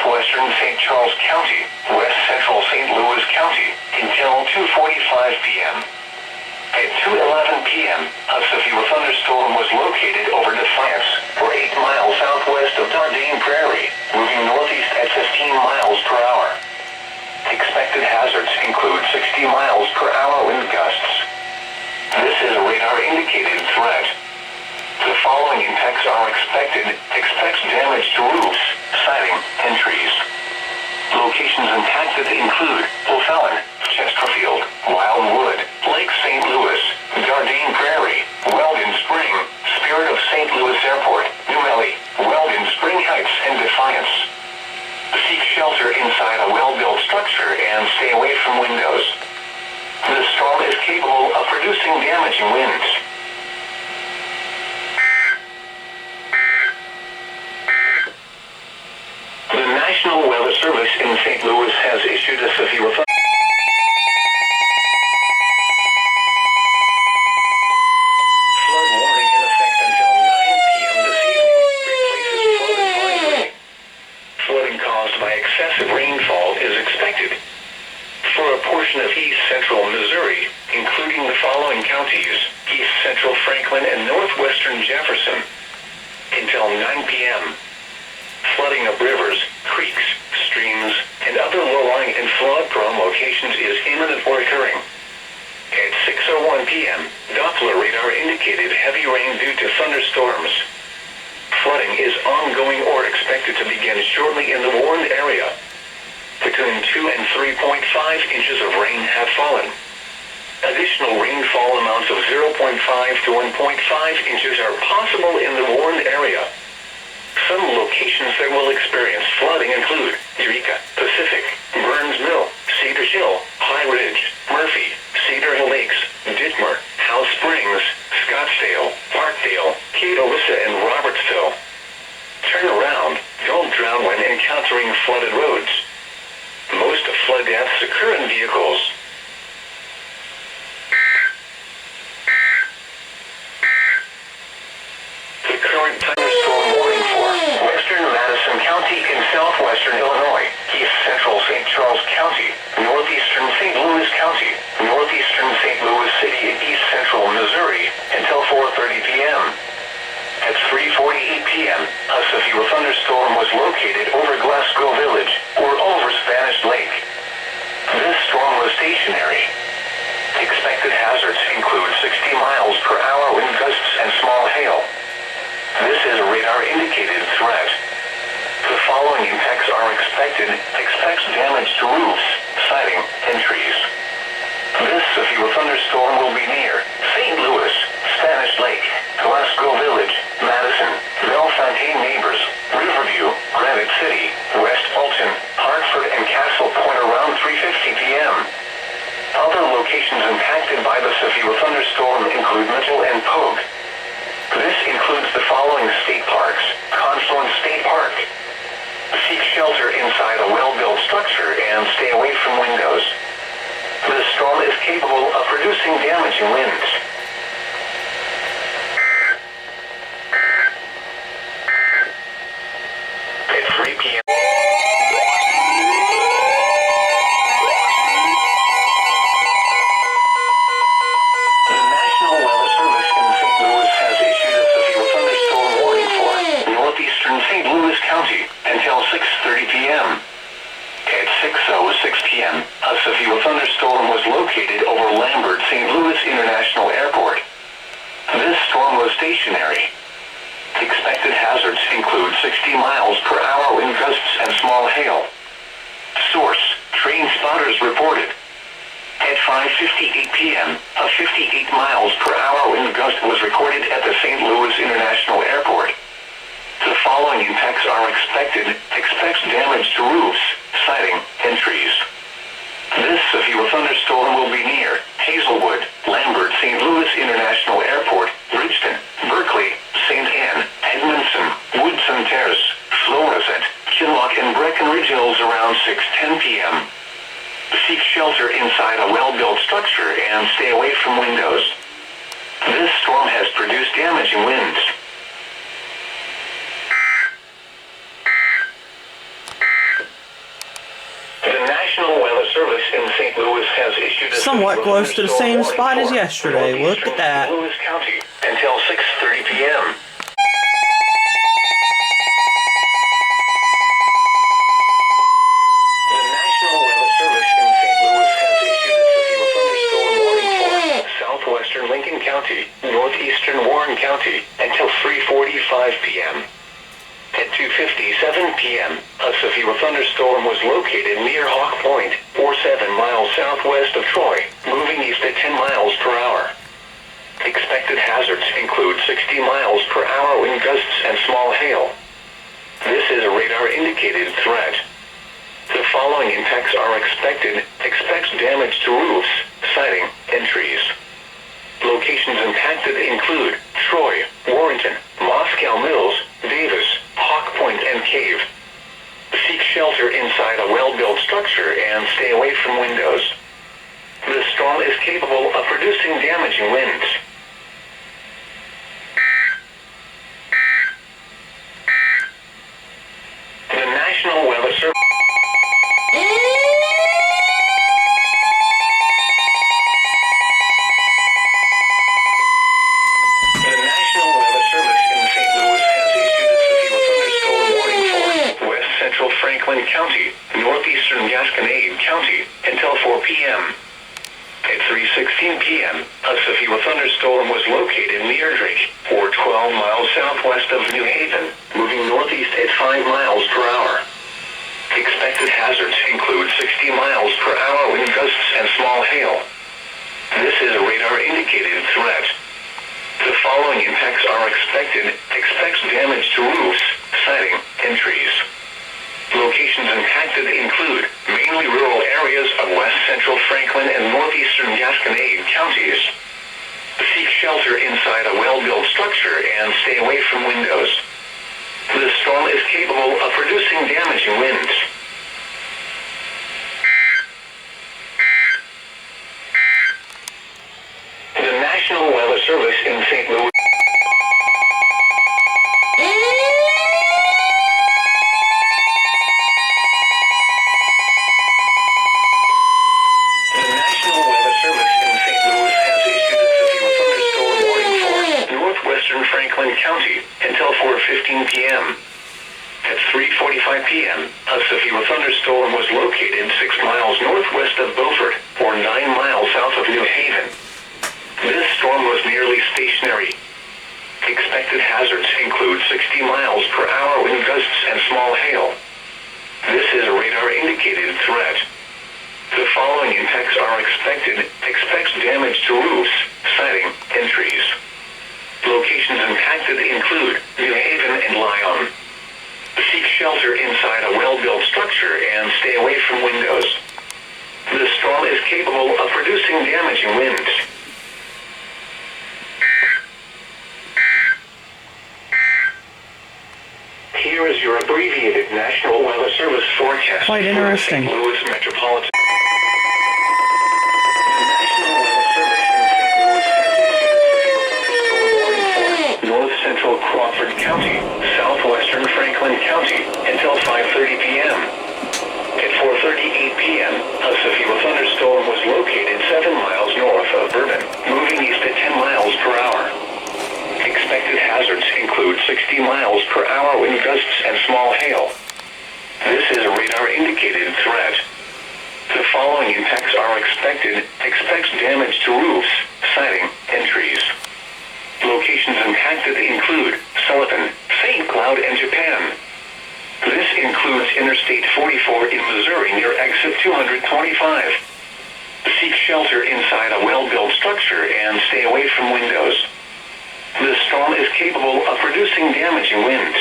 southwestern St. Charles County, west central St. Louis County, until 2:45 p.m. At 2:11 p.m., a severe thunderstorm was located over Defiance, or 8 miles southwest of Dardane Prairie, moving northeast at 15 miles per hour. Expected hazards include 60 miles per hour wind gusts. This is a radar-indicated threat. The following impacts are expected. Expect damage to roofs, siding, and trees. Locations impacted include O'Fallon, Chesterfield, Wildwood, Lake St. Louis, Dardane Prairie, Weldon Spring, Spirit of St. Louis Airport, New Ely, Weldon Spring Heights, and Defiance. Seek shelter inside a well-built structure and stay away from windows. The storm is capable of producing damaging winds. The National Weather Service in St. Louis has issued a severe flood warning in effect until 9 p.m. this evening. Replaces flood advisory. Flooding caused by excessive rainfall is expected for a portion of east central Missouri, including the following counties: east central Franklin and northwestern Jefferson, until 9 p.m. Flooding of rivers, creeks, streams, and other low-lying and flood-prone locations is imminent or occurring. At 6:01 p.m., Doppler radar indicated heavy rain due to thunderstorms. Flooding is ongoing or expected to begin shortly in the warned area. Between 2 and 3.5 inches of rain have fallen. Additional rainfall amounts of 0.5 to 1.5 inches are possible in the warned area. Some locations that will experience flooding include Eureka, Pacific, Burns Mill, Cedar Hill, High Ridge, Murphy, Cedar Hill Lakes, Ditmer, House Springs, Scottsdale, Parkdale, Catawissa, and Robertsville. Turn around. Don't drown when encountering flooded roads. Most flood deaths occur in vehicles. The current thunderstorm warning for western Madison County in southwestern Illinois, east central St. Charles County, northeastern St. Louis County, northeastern St. Louis City, and east central Missouri, until 4:30 p.m. At 3:48 p.m., a severe thunderstorm was located over Glasgow Village, or over Spanish Lake. This storm was stationary. Expected hazards include 60 miles per hour wind gusts and small hail. This is a radar-indicated threat. The following impacts are expected. Expect damage to roofs, siding, and trees. This severe thunderstorm will be near St. Louis, Spanish Lake, Glasgow Village, Madison, Bellefontaine Neighbors, Riverview, Granite City, West Alton, Hartford, and Castle Point around 3:50 p.m. Other locations impacted by the severe thunderstorm include Mitchell and Pogue. This includes the following state parks: Confluence State Park. Seek shelter inside a well-built structure and stay away from windows. The storm is capable of producing damaging winds. At 3 p.m. The National Weather Service in St. Louis has issued a severe thunderstorm warning for northeastern St. Louis County until 6:30 p.m. At 6:06 p.m., a severe thunderstorm was located over Lambert St. Louis International Airport. This storm was stationary. Expected hazards include 60 miles per hour wind gusts and small hail. Source: train spotters reported. At 5:58 p.m., a 58 miles per hour wind gust was recorded at the St. Louis International Airport. The following impacts are expected. Expect damage to roofs, siding, and trees. This severe thunderstorm will be near Hazelwood, Lambert St. Louis International Airport, Bridgeton, Berkeley, St. Anne, Edmondson, Woodson Terrace, Florissant, Kinloch, and Breckenridge Hills around 6:10 p.m. Seek shelter inside a well-built structure and stay away from windows. This storm has produced damaging winds. Service in St. Louis has issued a Somewhat close to the same spot as yesterday. Look at that. Louis County until 6:30 p.m. The National Weather Service in St. Louis has issued a severe thunderstorm warning for southwestern Lincoln County, northeastern Warren County until 3:45 p.m. At 2:57 p.m., a severe thunderstorm was located near Hawk Point, 47 miles southwest of Troy, moving east at 10 miles per hour. Expected hazards include 60 miles per hour wind gusts and small hail. This is a radar-indicated threat. The following impacts are expected. Expect damage to roofs, siding, and trees. Locations impacted include Troy, Warrenton, Moscow Mills, Davis, Hawk Point, and Cave. Seek shelter inside a well-built structure and stay away from windows. The storm is capable of producing damaging winds. The National Weather Service. Franklin County, northeastern Gasconade County, until 4 p.m. At 3:16 p.m., a severe thunderstorm was located near Drake, or 12 miles southwest of New Haven, moving northeast at 5 miles per hour. Expected hazards include 60 miles per hour wind gusts and small hail. This is a radar-indicated threat. The following impacts are expected. Expect damage to roofs, siding, and trees. Locations impacted include mainly rural areas of west central Franklin and northeastern Gasconade counties. Seek shelter inside a well-built structure and stay away from windows. The storm is capable of producing damaging winds. The National Weather Service in St. Louis. Franklin County until 4:15 p.m. At 3:45 p.m., a severe thunderstorm was located 6 miles northwest of Beaufort, or 9 miles south of New Haven. This storm was nearly stationary. Expected hazards include 60 miles per hour wind gusts and small hail. This is a radar-indicated threat. The following impacts are expected. Expect damage to roofs, siding, and trees. Locations impacted include New Haven and Lyon. Seek shelter inside a well-built structure and stay away from windows. The storm is capable of producing damaging winds. Here is your abbreviated National Weather Service forecast. Quite interesting. For St. Louis metropolitan. Crawford County, southwestern Franklin County, until 5:30 p.m. At 4:38 p.m., a severe thunderstorm was located 7 miles north of Bourbon, moving east at 10 miles per hour. Expected hazards include 60 miles per hour wind gusts and small hail. This is a radar-indicated threat. The following impacts are expected. Expect damage to roofs, siding, and trees. Locations impacted include Sullivan, St. Cloud, and Japan. This includes Interstate 44 in Missouri near exit 225. Seek shelter inside a well-built structure and stay away from windows. The storm is capable of producing damaging winds.